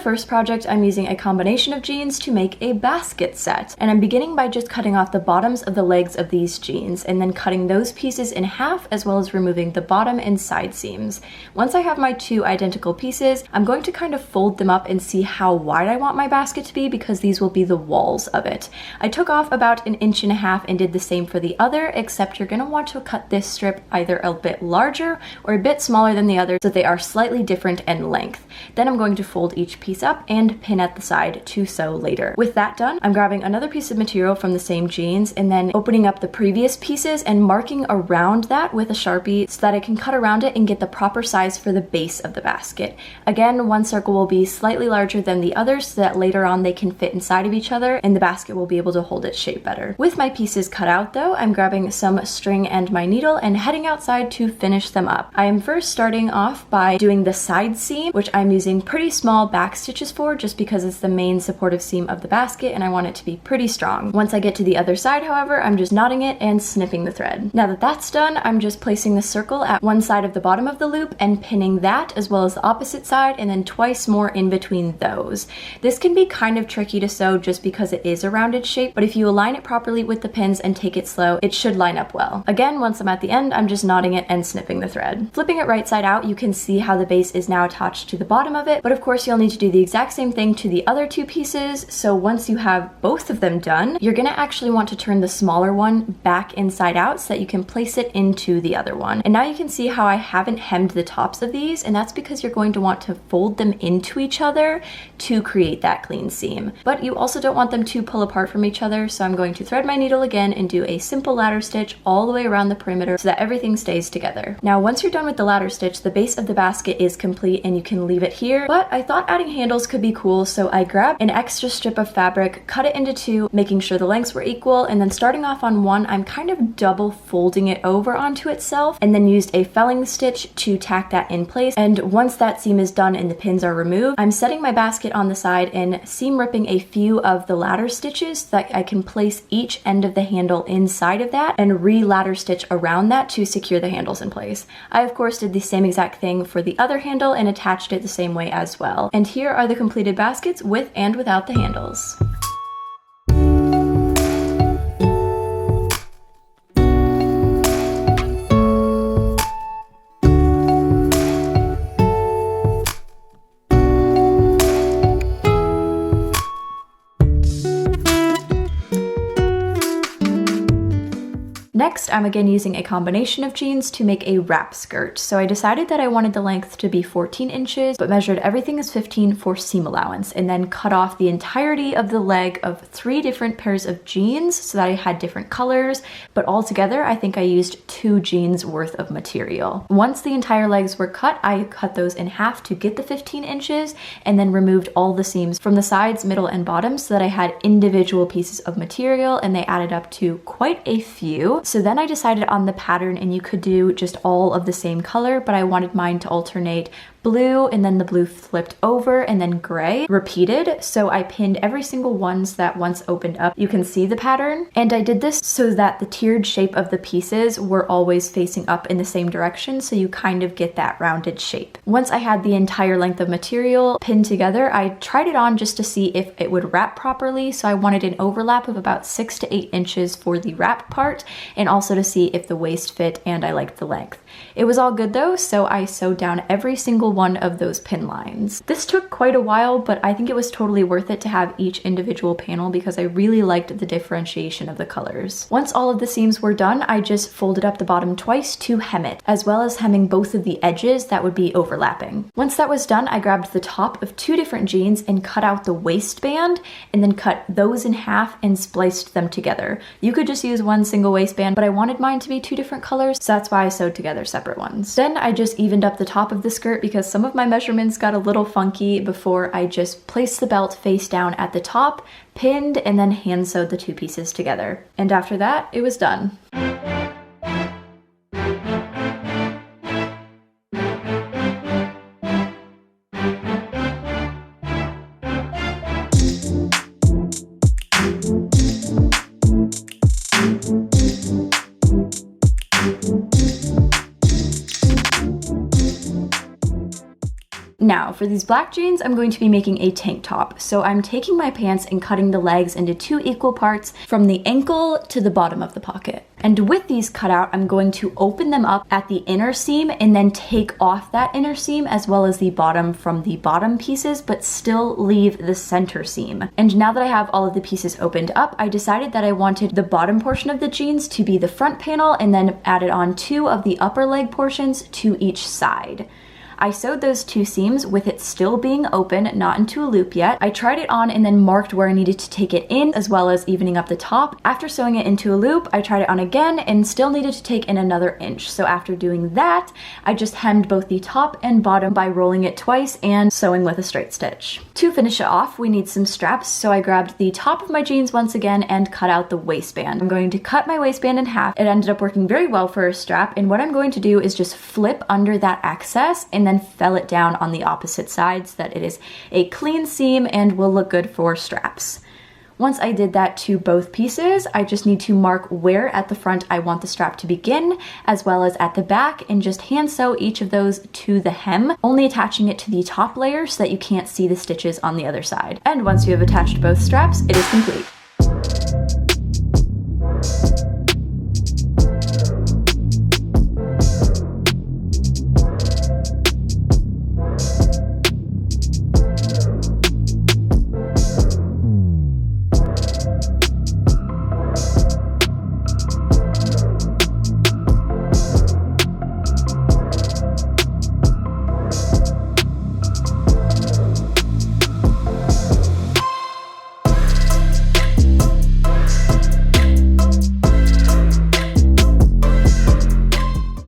first project, I'm using a combination of jeans to make a basket set. And I'm beginning by just cutting off the bottoms of the legs of these jeans and then cutting those pieces in half, as well as removing the bottom and side seams. Once I have my two identical pieces, I'm going to kind of fold them up and see how wide I want my basket to be, because these will be the walls of it. I took off about 1.5 inches and did the same for the other, except you're gonna want to cut this strip either a bit larger or a bit smaller than the other so they are slightly different in length. Then I'm going to fold each piece up and pin at the side to sew later. With that done, I'm grabbing another piece of material from the same jeans and then opening up the previous pieces and marking around that with a Sharpie so that I can cut around it and get the proper size for the base of the basket. Again, one circle will be slightly larger than the other so that later on they can fit inside of each other and the basket will be able to hold its shape better. With my pieces cut out though, I'm grabbing some string and my needle and heading outside to finish them up. I am first starting off by doing the side seam, which I'm using pretty small back stitches for just because it's the main supportive seam of the basket and I want it to be pretty strong. Once I get to the other side, however, I'm just knotting it and snipping the thread. Now that that's done, I'm just placing the circle at one side of the bottom of the loop and pinning that as well as the opposite side and then twice more in between those. This can be kind of tricky to sew just because it is a rounded shape, but if you align it properly with the pins and take it slow, it should line up well. Again, once I'm at the end, I'm just knotting it and snipping the thread. Flipping it right side out, you can see how the base is now attached to the bottom of it, but of course you'll need to do the exact same thing to the other two pieces. So once you have both of them done, you're gonna actually want to turn the smaller one back inside out so that you can place it into the other one. And now you can see how I haven't hemmed the tops of these, and that's because you're going to want to fold them into each other to create that clean seam. But you also don't want them to pull apart from each other, so I'm going to thread my needle again and do a simple ladder stitch all the way around the perimeter so that everything stays together. Now once you're done with the ladder stitch, the base of the basket is complete and you can leave it here, but I thought adding handles could be cool, so I grabbed an extra strip of fabric, cut it into two, making sure the lengths were equal, and then starting off on one, I'm kind of double folding it over onto itself and then used a felling stitch to tack that in place. And once that seam is done and the pins are removed, I'm setting my basket on the side and seam ripping a few of the ladder stitches so that I can place each end of the handle inside of that and re-ladder stitch around that to secure the handles in place. I of course did the same exact thing for the other handle and attached it the same way as well. And here are the completed baskets with and without the handles. Next, I'm again using a combination of jeans to make a wrap skirt. So I decided that I wanted the length to be 14 inches, but measured everything as 15 for seam allowance, and then cut off the entirety of the leg of 3 different pairs of jeans so that I had different colors, but altogether I think I used 2 jeans worth of material. Once the entire legs were cut, I cut those in half to get the 15 inches, and then removed all the seams from the sides, middle, and bottom so that I had individual pieces of material, and they added up to quite a few. So then I decided on the pattern, and you could do just all of the same color, but I wanted mine to alternate blue and then the blue flipped over and then gray repeated. So I pinned every single one so that once opened up, you can see the pattern. And I did this so that the tiered shape of the pieces were always facing up in the same direction, so you kind of get that rounded shape. Once I had the entire length of material pinned together, I tried it on just to see if it would wrap properly. So I wanted an overlap of about 6 to 8 inches for the wrap part, and also to see if the waist fit and I liked the length. It was all good though, so I sewed down every single one of those pin lines. This took quite a while, but I think it was totally worth it to have each individual panel because I really liked the differentiation of the colors. Once all of the seams were done, I just folded up the bottom twice to hem it, as well as hemming both of the edges that would be overlapping. Once that was done, I grabbed the top of 2 different jeans and cut out the waistband, and then cut those in half and spliced them together. You could just use one single waistband, but I wanted mine to be 2 different colors, so that's why I sewed together separate ones. Then I just evened up the top of the skirt because some of my measurements got a little funky before I just placed the belt face down at the top, pinned, and then hand sewed the 2 pieces together. And after that, it was done. Now, Now, for these black jeans, I'm going to be making a tank top. So I'm taking my pants and cutting the legs into 2 equal parts from the ankle to the bottom of the pocket. And with these cut out, I'm going to open them up at the inner seam and then take off that inner seam as well as the bottom from the bottom pieces, but still leave the center seam. And now that I have all of the pieces opened up, I decided that I wanted the bottom portion of the jeans to be the front panel and then added on 2 of the upper leg portions to each side. I sewed those 2 seams with it still being open, not into a loop yet. I tried it on and then marked where I needed to take it in, as well as evening up the top. After sewing it into a loop, I tried it on again and still needed to take in another inch. So after doing that, I just hemmed both the top and bottom by rolling it twice and sewing with a straight stitch. To finish it off, we need some straps, so I grabbed the top of my jeans once again and cut out the waistband. I'm going to cut my waistband in half. It ended up working very well for a strap, and what I'm going to do is just flip under that excess and then fell it down on the opposite side so that it is a clean seam and will look good for straps. Once I did that to both pieces, I just need to mark where at the front I want the strap to begin, as well as at the back, and just hand sew each of those to the hem, only attaching it to the top layer so that you can't see the stitches on the other side. And once you have attached both straps, it is complete.